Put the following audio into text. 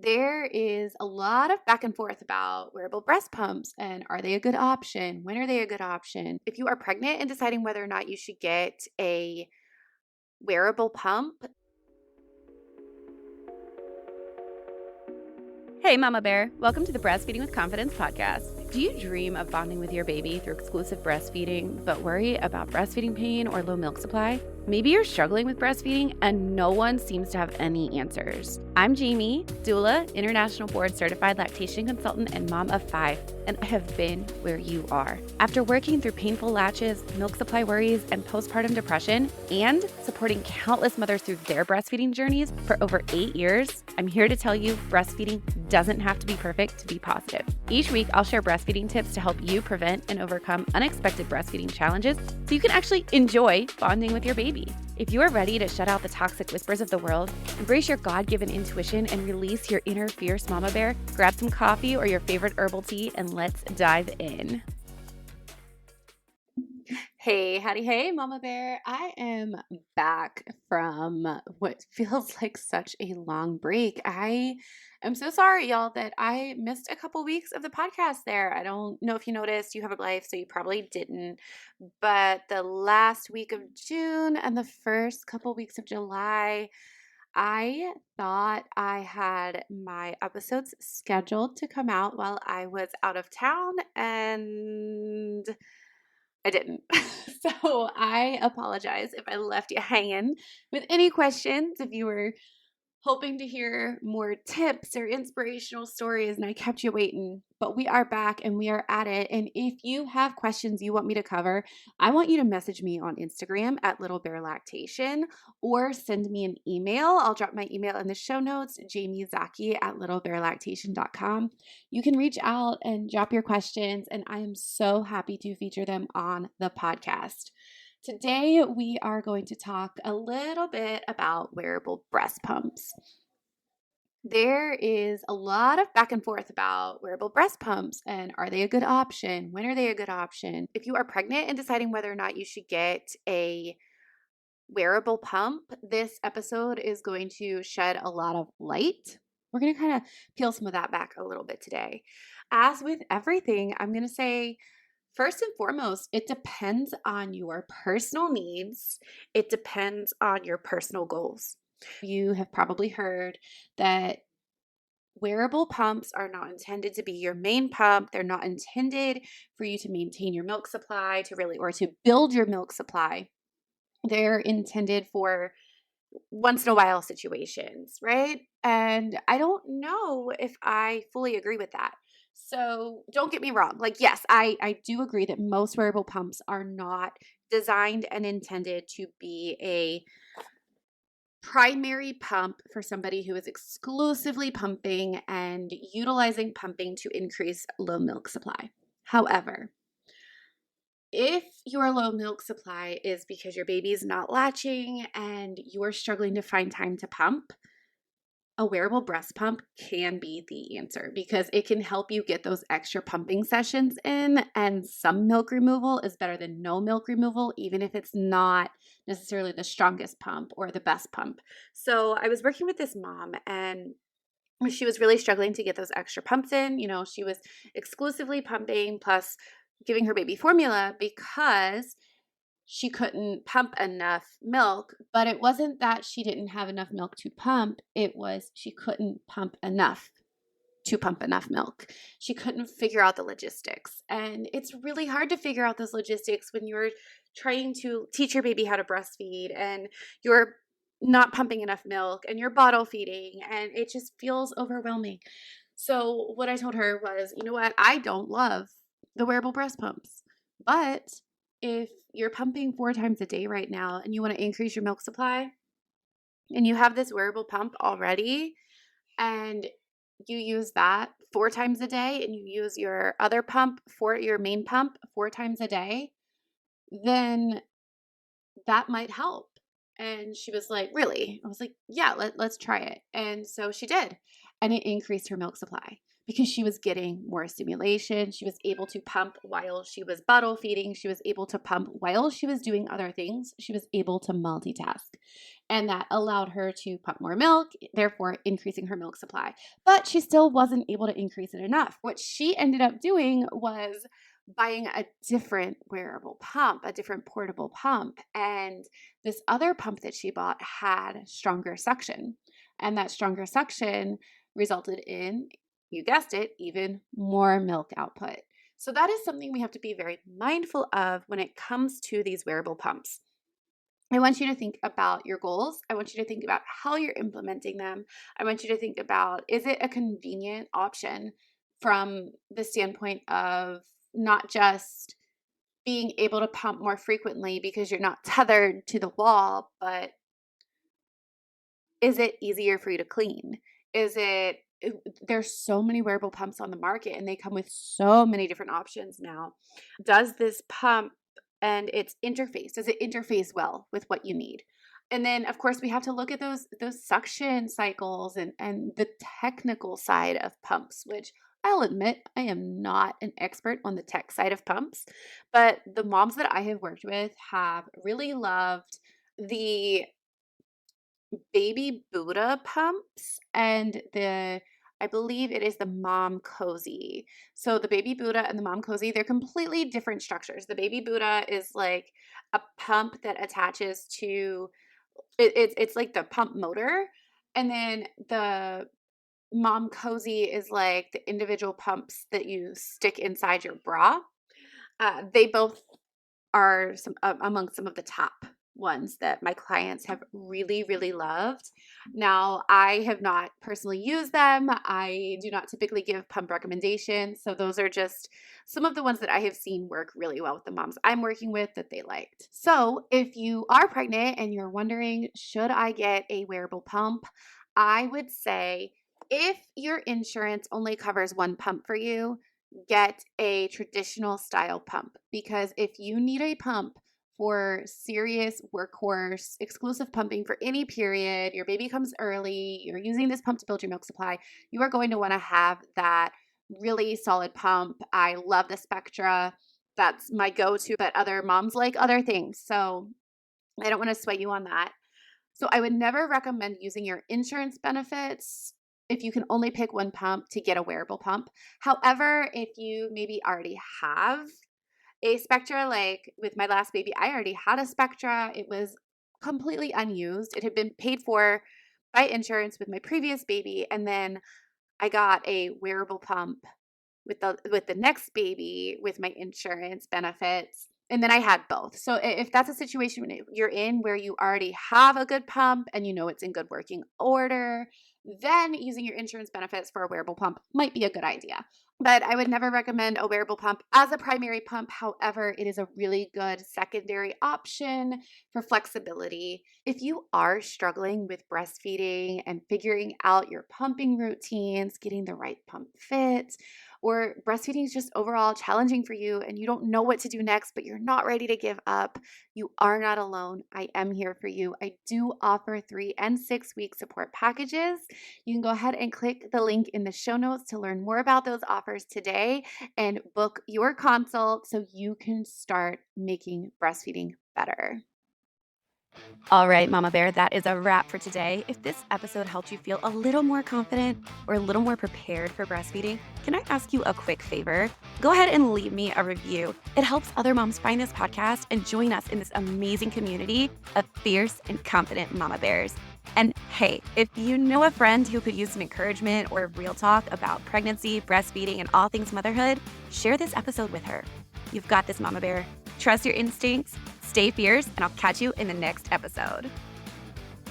There is a lot of back and forth about wearable breast pumps and are they a good option? When are they a good option? If you are pregnant and deciding whether or not you should get a wearable pump. Hey, Mama Bear. Welcome to the Breastfeeding with Confidence podcast. Do you dream of bonding with your baby through exclusive breastfeeding, but worry about breastfeeding pain or low milk supply? Maybe you're struggling with breastfeeding and no one seems to have any answers. I'm Jamie, doula, international board certified lactation consultant, and mom of 5, and I have been where you are. After working through painful latches, milk supply worries, and postpartum depression, and supporting countless mothers through their breastfeeding journeys for over 8 years, I'm here to tell you breastfeeding doesn't have to be perfect to be positive. Each week, I'll share breastfeeding tips to help you prevent and overcome unexpected breastfeeding challenges so you can actually enjoy bonding with your baby. If you are ready to shut out the toxic whispers of the world, embrace your God-given intuition, and release your inner fierce mama bear, grab some coffee or your favorite herbal tea, and let's dive in. Hey, howdy, hey, Mama Bear. I am back from what feels like such a long break. I am so sorry, y'all, that I missed a couple weeks of the podcast there. I don't know if you noticed, you have a life, so you probably didn't. But the last week of June and the first couple weeks of July, I thought I had my episodes scheduled to come out while I was out of town, and I didn't. So I apologize if I left you hanging with any questions. If you were hoping to hear more tips or inspirational stories and I kept you waiting, but we are back and we are at it. And if you have questions you want me to cover, I want you to message me on Instagram at Little Bear Lactation or send me an email. I'll drop my email in the show notes, jamiezaki@littlebearlactation.com. You can reach out and drop your questions, and I am so happy to feature them on the podcast. Today, we are going to talk a little bit about wearable breast pumps. There is a lot of back and forth about wearable breast pumps and are they a good option? When are they a good option? If you are pregnant and deciding whether or not you should get a wearable pump, this episode is going to shed a lot of light. We're going to kind of peel some of that back a little bit today. As with everything, I'm going to say, first and foremost, it depends on your personal needs. It depends on your personal goals. You have probably heard that wearable pumps are not intended to be your main pump. They're not intended for you to maintain your milk supply, or to build your milk supply. They're intended for once in a while situations, right? And I don't know if I fully agree with that. So don't get me wrong. Like, yes, I do agree that most wearable pumps are not designed and intended to be a primary pump for somebody who is exclusively pumping and utilizing pumping to increase low milk supply. However, if your low milk supply is because your baby's not latching and you're struggling to find time to pump, a wearable breast pump can be the answer because it can help you get those extra pumping sessions in, and some milk removal is better than no milk removal, even if it's not necessarily the strongest pump or the best pump. So I was working with this mom and she was really struggling to get those extra pumps in. You know, she was exclusively pumping plus giving her baby formula because she couldn't pump enough milk, but it wasn't that she didn't have enough milk to pump. It was she couldn't pump enough to pump enough milk. She couldn't figure out the logistics. And it's really hard to figure out those logistics when you're trying to teach your baby how to breastfeed and you're not pumping enough milk and you're bottle feeding, and it just feels overwhelming. So what I told her was, you know what? I don't love the wearable breast pumps, but if you're pumping 4 times a day right now and you want to increase your milk supply and you have this wearable pump already and you use that 4 times a day and you use your other pump for your main pump 4 times a day, then that might help. And she was like, really? I was like, yeah, let's try it. And so she did. And it increased her milk supply because she was getting more stimulation. She was able to pump while she was bottle feeding. She was able to pump while she was doing other things. She was able to multitask. And that allowed her to pump more milk, therefore increasing her milk supply. But she still wasn't able to increase it enough. What she ended up doing was buying a different wearable pump, a different portable pump. And this other pump that she bought had stronger suction. And that stronger suction resulted in, you guessed it, even more milk output. So that is something we have to be very mindful of when it comes to these wearable pumps. I want you to think about your goals. I want you to think about how you're implementing them. I want you to think about, is it a convenient option from the standpoint of not just being able to pump more frequently because you're not tethered to the wall, but is it easier for you to clean? There's so many wearable pumps on the market and they come with so many different options now. Does this pump and its interface, does it interface well with what you need? And then of course we have to look at those suction cycles and the technical side of pumps, which I'll admit I am not an expert on the tech side of pumps, but the moms that I have worked with have really loved the baby Buddha pumps and I believe it is the Momcozy. So the baby Buddha and the Momcozy, they're completely different structures. The baby Buddha is like a pump that attaches to it's like the pump motor, and then the Momcozy is like the individual pumps that you stick inside your bra. They both are among some of the top ones that my clients have really, really loved. Now, I have not personally used them. I do not typically give pump recommendations. So those are just some of the ones that I have seen work really well with the moms I'm working with that they liked. So if you are pregnant and you're wondering, should I get a wearable pump? I would say if your insurance only covers one pump for you, get a traditional style pump, because if you need a pump for serious workhorse, exclusive pumping for any period, your baby comes early, you're using this pump to build your milk supply, you are going to want to have that really solid pump. I love the Spectra. That's my go-to, but other moms like other things. So I don't want to sway you on that. So I would never recommend using your insurance benefits if you can only pick one pump to get a wearable pump. However, if you maybe already have a Spectra, like with my last baby, I already had a Spectra. It was completely unused. It had been paid for by insurance with my previous baby, and then I got a wearable pump with the next baby with my insurance benefits. And then I had both. So if that's a situation you're in where you already have a good pump and you know it's in good working order, then using your insurance benefits for a wearable pump might be a good idea. But I would never recommend a wearable pump as a primary pump. However, it is a really good secondary option for flexibility. If you are struggling with breastfeeding and figuring out your pumping routines, getting the right pump fit, or breastfeeding is just overall challenging for you and you don't know what to do next, but you're not ready to give up, you are not alone. I am here for you. I do offer 3 and 6 week support packages. You can go ahead and click the link in the show notes to learn more about those offers today and book your consult so you can start making breastfeeding better. All right, Mama Bear, that is a wrap for today. If this episode helped you feel a little more confident or a little more prepared for breastfeeding, can I ask you a quick favor? Go ahead and leave me a review. It helps other moms find this podcast and join us in this amazing community of fierce and confident Mama Bears. And hey, if you know a friend who could use some encouragement or real talk about pregnancy, breastfeeding, and all things motherhood, share this episode with her. You've got this, Mama Bear. Trust your instincts, stay fierce, and I'll catch you in the next episode.